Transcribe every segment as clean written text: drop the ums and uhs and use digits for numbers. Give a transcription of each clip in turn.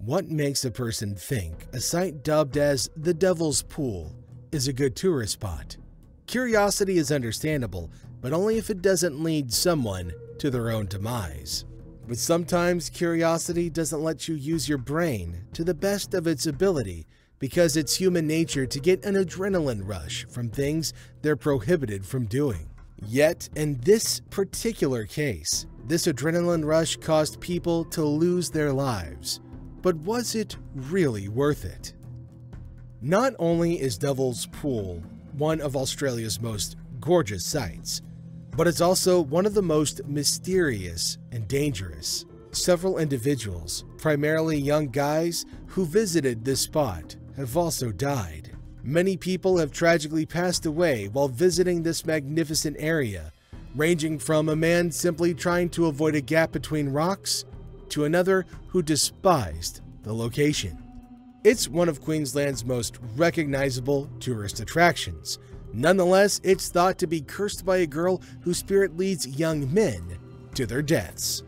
What makes a person think a site dubbed as the Devil's Pool is a good tourist spot? Curiosity is understandable, but only if it doesn't lead someone to their own demise. But sometimes curiosity doesn't let you use your brain to the best of its ability because it's human nature to get an adrenaline rush from things they're prohibited from doing. Yet, in this particular case, this adrenaline rush caused people to lose their lives. But was it really worth it? Not only is Devil's Pool one of Australia's most gorgeous sights, but it's also one of the most mysterious and dangerous. Several individuals, primarily young guys, who visited this spot have also died. Many people have tragically passed away while visiting this magnificent area, ranging from a man simply trying to avoid a gap between rocks to another who despised the location. It's one of Queensland's most recognizable tourist attractions. Nonetheless, it's thought to be cursed by a girl whose spirit leads young men to their deaths.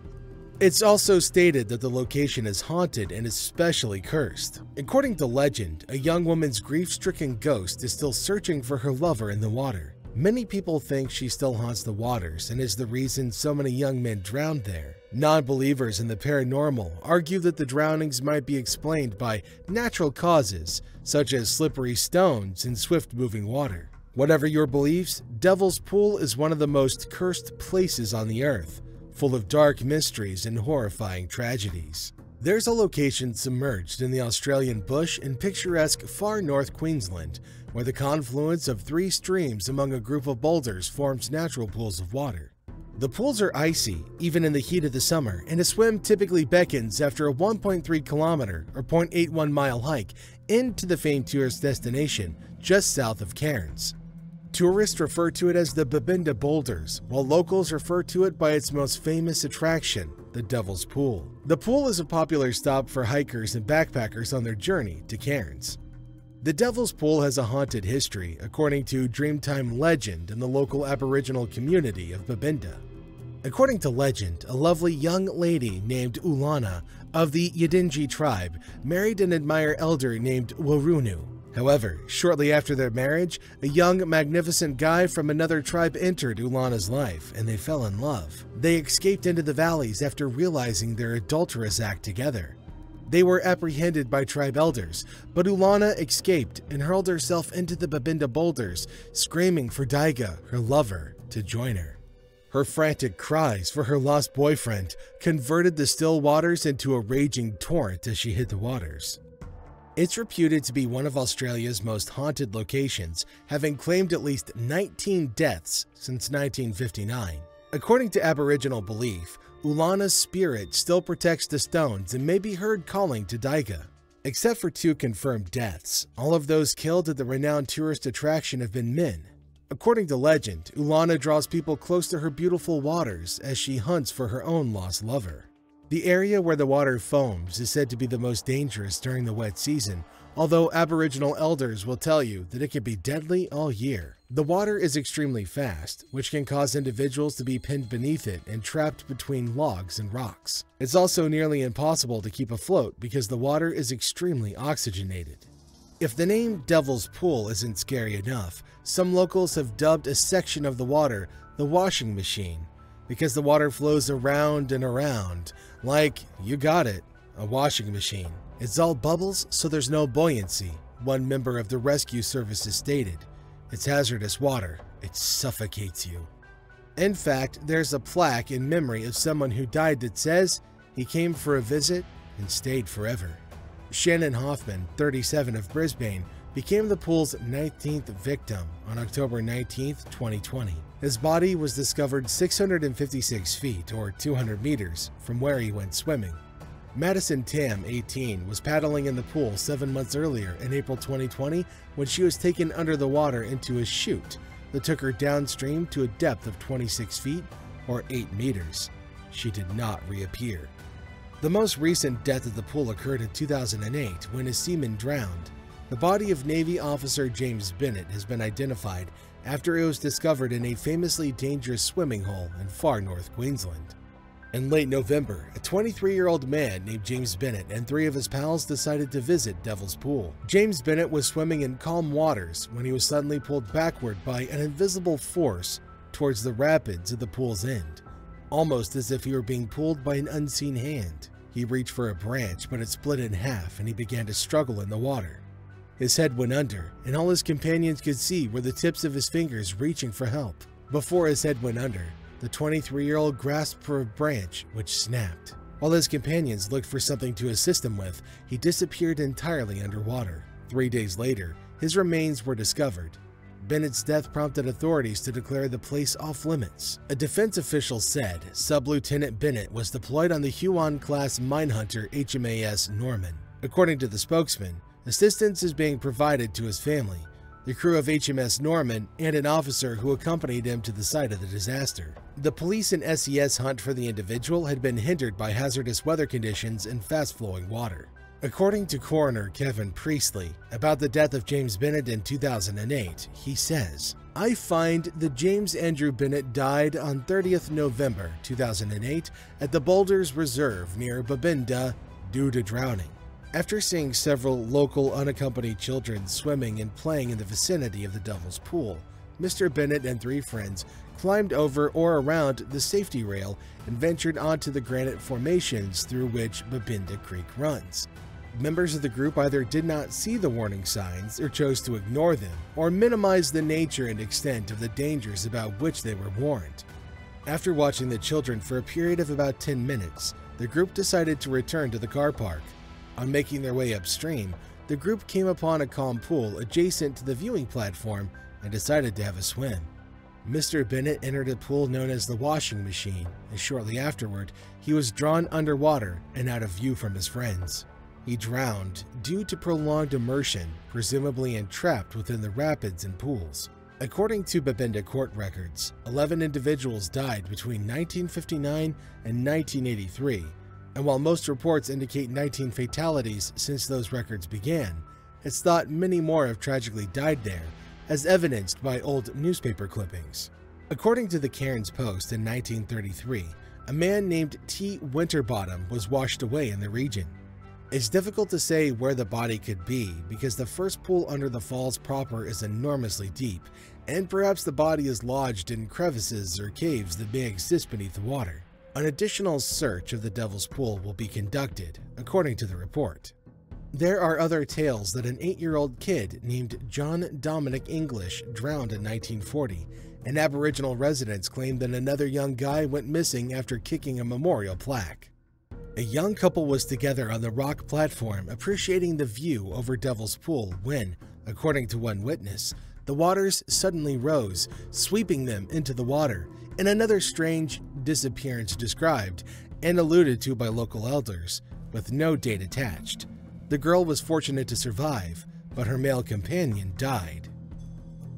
It's also stated that the location is haunted and especially cursed. According to legend, a young woman's grief-stricken ghost is still searching for her lover in the water. Many people think she still haunts the waters and is the reason so many young men drowned there. Non-believers in the paranormal argue that the drownings might be explained by natural causes, such as slippery stones and swift-moving water. Whatever your beliefs, Devil's Pool is one of the most cursed places on the earth, full of dark mysteries and horrifying tragedies. There's a location submerged in the Australian bush in picturesque far north Queensland, where the confluence of 3 streams among a group of boulders forms natural pools of water. The pools are icy, even in the heat of the summer, and a swim typically beckons after a 1.3 kilometer or 0.81 mile hike into the famed tourist destination just south of Cairns. Tourists refer to it as the Babinda Boulders, while locals refer to it by its most famous attraction, the Devil's Pool. The pool is a popular stop for hikers and backpackers on their journey to Cairns. The Devil's Pool has a haunted history, according to Dreamtime legend in the local Aboriginal community of Babinda. According to legend, a lovely young lady named Ulana of the Yidinji tribe married an admired elder named Warunu. However, shortly after their marriage, a young, magnificent guy from another tribe entered Ulana's life, and they fell in love. They escaped into the valleys after realizing their adulterous act together. They were apprehended by tribe elders, but Ulana escaped and hurled herself into the Babinda Boulders, screaming for Daiga, her lover, to join her. Her frantic cries for her lost boyfriend converted the still waters into a raging torrent as she hit the waters. It's reputed to be one of Australia's most haunted locations, having claimed at least 19 deaths since 1959. According to Aboriginal belief, Ulana's spirit still protects the stones and may be heard calling to Daiga. Except for 2 confirmed deaths, all of those killed at the renowned tourist attraction have been men. According to legend, Ulana draws people close to her beautiful waters as she hunts for her own lost lover. The area where the water foams is said to be the most dangerous during the wet season, although Aboriginal elders will tell you that it can be deadly all year. The water is extremely fast, which can cause individuals to be pinned beneath it and trapped between logs and rocks. It's also nearly impossible to keep afloat because the water is extremely oxygenated. If the name Devil's Pool isn't scary enough, some locals have dubbed a section of the water the washing machine, because the water flows around and around, like, you got it, a washing machine. It's all bubbles, so there's no buoyancy, one member of the rescue services stated. It's hazardous water. It suffocates you. In fact, there's a plaque in memory of someone who died that says he came for a visit and stayed forever. Shannon Hoffman, 37 of Brisbane, became the pool's 19th victim on October 19, 2020. His body was discovered 656 feet or 200 meters from where he went swimming. Madison Tam, 18, was paddling in the pool 7 months earlier in April 2020 when she was taken under the water into a chute that took her downstream to a depth of 26 feet or 8 meters. She did not reappear. The most recent death at the pool occurred in 2008 when a seaman drowned. The body of Navy officer James Bennett has been identified after it was discovered in a famously dangerous swimming hole in far north Queensland. In late November, a 23-year-old man named James Bennett and 3 of his pals decided to visit Devil's Pool. James Bennett was swimming in calm waters when he was suddenly pulled backward by an invisible force towards the rapids at the pool's end, almost as if he were being pulled by an unseen hand. He reached for a branch, but it split in half and he began to struggle in the water. His head went under, and all his companions could see were the tips of his fingers reaching for help. Before his head went under, the 23-year-old grasped for a branch, which snapped. While his companions looked for something to assist him with, he disappeared entirely underwater. 3 days later, his remains were discovered. Bennett's death prompted authorities to declare the place off limits. A defense official said Sub-Lieutenant Bennett was deployed on the Huon-class minehunter HMAS Norman. According to the spokesman, assistance is being provided to his family, the crew of HMS Norman, and an officer who accompanied him to the site of the disaster. The police and SES hunt for the individual had been hindered by hazardous weather conditions and fast-flowing water. According to coroner Kevin Priestley, about the death of James Bennett in 2008, he says, "I find that James Andrew Bennett died on 30th November 2008 at the Boulders Reserve near Babinda due to drowning. After seeing several local unaccompanied children swimming and playing in the vicinity of the Devil's Pool, Mr. Bennett and 3 friends climbed over or around the safety rail and ventured onto the granite formations through which Babinda Creek runs. Members of the group either did not see the warning signs or chose to ignore them, or minimize the nature and extent of the dangers about which they were warned. After watching the children for a period of about 10 minutes, the group decided to return to the car park. On making their way upstream, the group came upon a calm pool adjacent to the viewing platform and decided to have a swim. Mr. Bennett entered a pool known as the washing machine, and shortly afterward, he was drawn underwater and out of view from his friends. He drowned due to prolonged immersion, presumably entrapped within the rapids and pools. According to Babinda court records, 11 individuals died between 1959 and 1983, and while most reports indicate 19 fatalities since those records began, it's thought many more have tragically died there, as evidenced by old newspaper clippings. According to the Cairns Post in 1933, a man named T. Winterbottom was washed away in the region. It's difficult to say where the body could be because the first pool under the falls proper is enormously deep, and perhaps the body is lodged in crevices or caves that may exist beneath the water. An additional search of the Devil's Pool will be conducted, according to the report. There are other tales that an 8-year-old kid named John Dominic English drowned in 1940, and Aboriginal residents claim that another young guy went missing after kicking a memorial plaque. A young couple was together on the rock platform appreciating the view over Devil's Pool when, according to one witness, the waters suddenly rose, sweeping them into the water, and another strange disappearance described and alluded to by local elders, with no date attached. The girl was fortunate to survive, but her male companion died.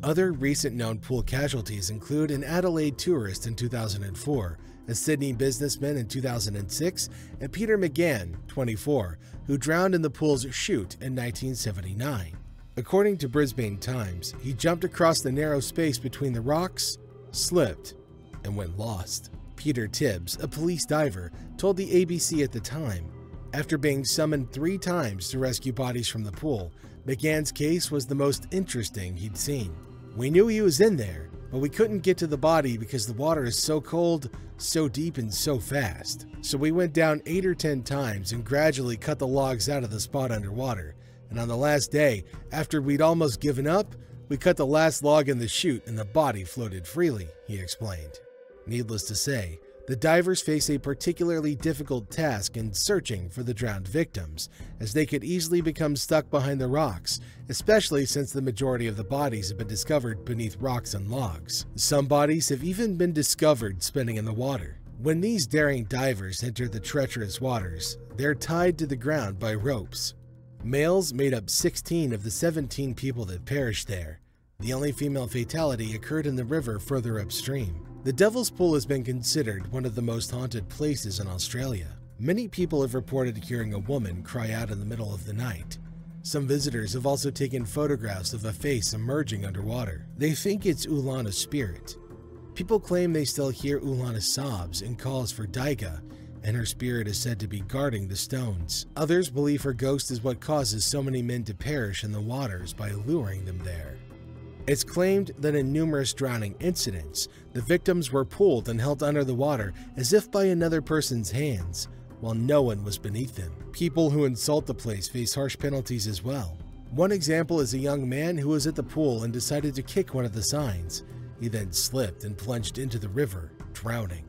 Other recent known pool casualties include an Adelaide tourist in 2004, a Sydney businessman in 2006, and Peter McGann, 24, who drowned in the pool's chute in 1979. According to Brisbane Times, he jumped across the narrow space between the rocks, slipped, and went lost. Peter Tibbs, a police diver, told the ABC at the time, after being summoned 3 times to rescue bodies from the pool, McGann's case was the most interesting he'd seen. "We knew he was in there, but we couldn't get to the body because the water is so cold, so deep, and so fast. So we went down 8 or 10 times and gradually cut the logs out of the spot underwater. And on the last day, after we'd almost given up, we cut the last log in the chute and the body floated freely," he explained. Needless to say, the divers face a particularly difficult task in searching for the drowned victims, as they could easily become stuck behind the rocks, especially since the majority of the bodies have been discovered beneath rocks and logs. Some bodies have even been discovered spinning in the water. When these daring divers enter the treacherous waters, they're tied to the ground by ropes. Males made up 16 of the 17 people that perished there. The only female fatality occurred in the river further upstream. The Devil's Pool has been considered one of the most haunted places in Australia. Many people have reported hearing a woman cry out in the middle of the night. Some visitors have also taken photographs of a face emerging underwater. They think it's Ulana's spirit. People claim they still hear Ulana's sobs and calls for Daiga, and her spirit is said to be guarding the stones. Others believe her ghost is what causes so many men to perish in the waters by luring them there. It's claimed that in numerous drowning incidents, the victims were pulled and held under the water as if by another person's hands, while no one was beneath them. People who insult the place face harsh penalties as well. One example is a young man who was at the pool and decided to kick one of the signs. He then slipped and plunged into the river, drowning.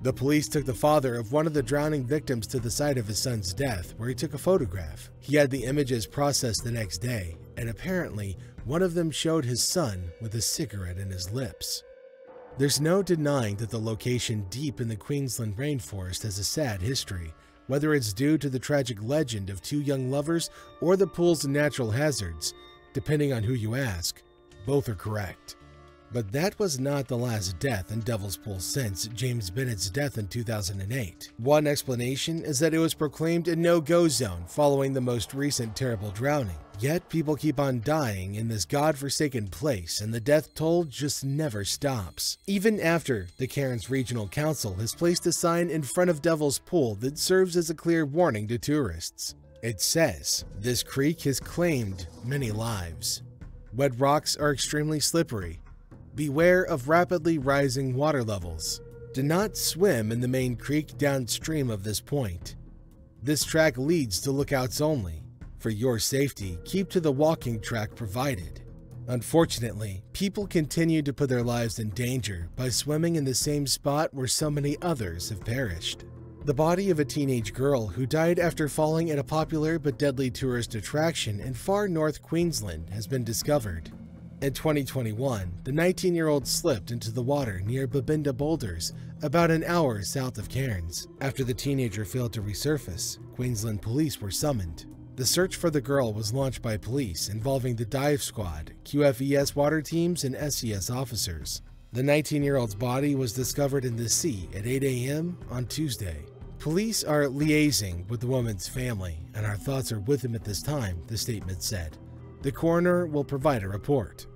The police took the father of one of the drowning victims to the site of his son's death, where he took a photograph. He had the images processed the next day, and apparently, one of them showed his son with a cigarette in his lips. There's no denying that the location deep in the Queensland rainforest has a sad history, whether it's due to the tragic legend of two young lovers or the pool's natural hazards. Depending on who you ask, both are correct. But that was not the last death in Devil's Pool since James Bennett's death in 2008. One explanation is that it was proclaimed a no-go zone following the most recent terrible drowning. Yet people keep on dying in this godforsaken place, and the death toll just never stops. Even after the Cairns Regional Council has placed a sign in front of Devil's Pool that serves as a clear warning to tourists. It says, "This creek has claimed many lives. Wet rocks are extremely slippery. Beware of rapidly rising water levels. Do not swim in the main creek downstream of this point. This track leads to lookouts only. For your safety, keep to the walking track provided." Unfortunately, people continue to put their lives in danger by swimming in the same spot where so many others have perished. The body of a teenage girl who died after falling in a popular but deadly tourist attraction in far north Queensland has been discovered. In 2021, the 19-year-old slipped into the water near Babinda Boulders, about an hour south of Cairns. After the teenager failed to resurface, Queensland police were summoned. The search for the girl was launched by police involving the dive squad, QFES water teams, and SES officers. The 19-year-old's body was discovered in the sea at 8 a.m. on Tuesday. Police are liaising with the woman's family, and our thoughts are with them at this time, the statement said. The coroner will provide a report.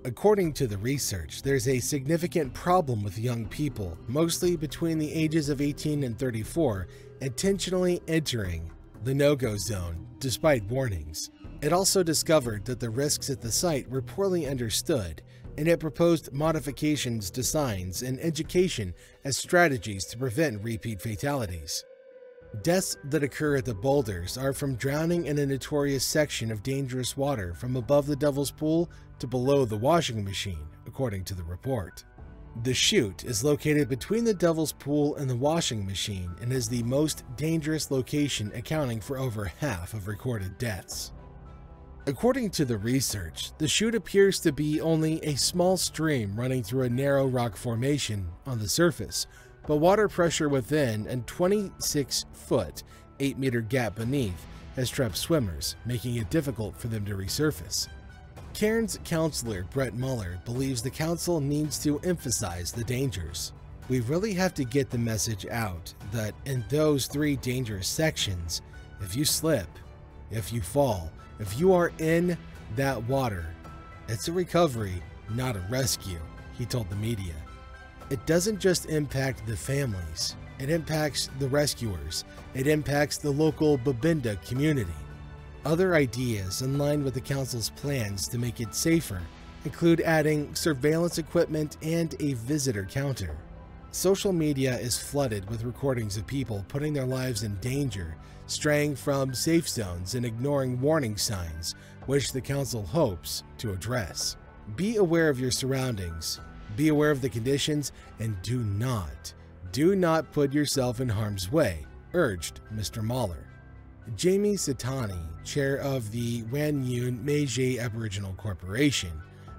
According to the research, there's a significant problem with young people, mostly between the ages of 18 and 34, intentionally entering the no-go zone despite warnings. It also discovered that the risks at the site were poorly understood, and it proposed modifications to signs and education as strategies to prevent repeat fatalities. Deaths that occur at the boulders are from drowning in a notorious section of dangerous water from above the Devil's Pool to below the washing machine, according to the report. The chute is located between the Devil's Pool and the washing machine and is the most dangerous location, accounting for over half of recorded deaths. According to the research, the chute appears to be only a small stream running through a narrow rock formation on the surface, but water pressure within a 26-foot, 8-meter gap beneath has trapped swimmers, making it difficult for them to resurface. Cairns councillor Brett Muller believes the council needs to emphasize the dangers. We really have to get the message out that in those 3 dangerous sections, if you slip, if you fall, if you are in that water, it's a recovery, not a rescue, he told the media. It doesn't just impact the families, it impacts the rescuers, it impacts the local Babinda community. Other ideas in line with the council's plans to make it safer include adding surveillance equipment and a visitor counter. Social media is flooded with recordings of people putting their lives in danger, straying from safe zones and ignoring warning signs, which the council hopes to address. Be aware of your surroundings. Be aware of the conditions, and do not put yourself in harm's way, urged Mr. Mahler. Jamie Sitani, chair of the Wanyun Meije Aboriginal Corporation,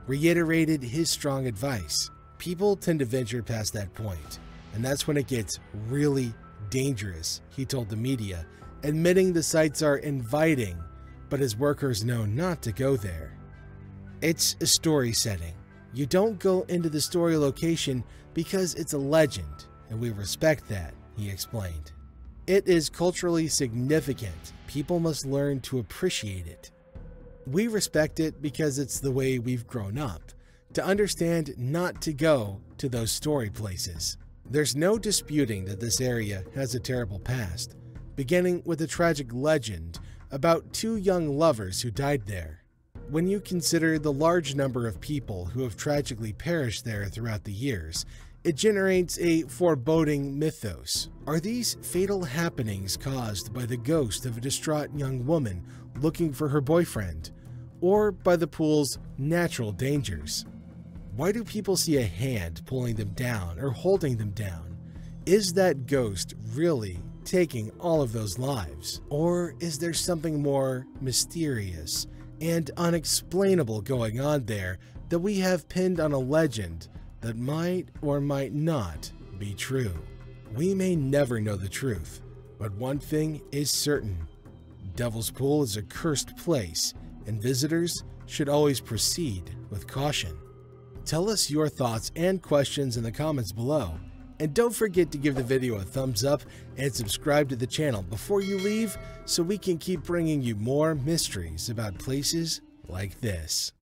reiterated his strong advice. People tend to venture past that point, and that's when it gets really dangerous, he told the media, admitting the sites are inviting, but his workers know not to go there. It's a story setting. You don't go into the story location because it's a legend, and we respect that, he explained. It is culturally significant. People must learn to appreciate it. We respect it because it's the way we've grown up. to understand not to go to those story places. There's no disputing that this area has a terrible past, beginning with a tragic legend about two young lovers who died there. When you consider the large number of people who have tragically perished there throughout the years, it generates a foreboding mythos. Are these fatal happenings caused by the ghost of a distraught young woman looking for her boyfriend, or by the pool's natural dangers? Why do people see a hand pulling them down or holding them down? Is that ghost really taking all of those lives? Or is there something more mysterious and unexplainable going on there that we have pinned on a legend that might or might not be true? We may never know the truth, but one thing is certain: Devil's Pool is a cursed place, and visitors should always proceed with caution. Tell us your thoughts and questions in the comments below, and don't forget to give the video a thumbs up and subscribe to the channel before you leave so we can keep bringing you more mysteries about places like this.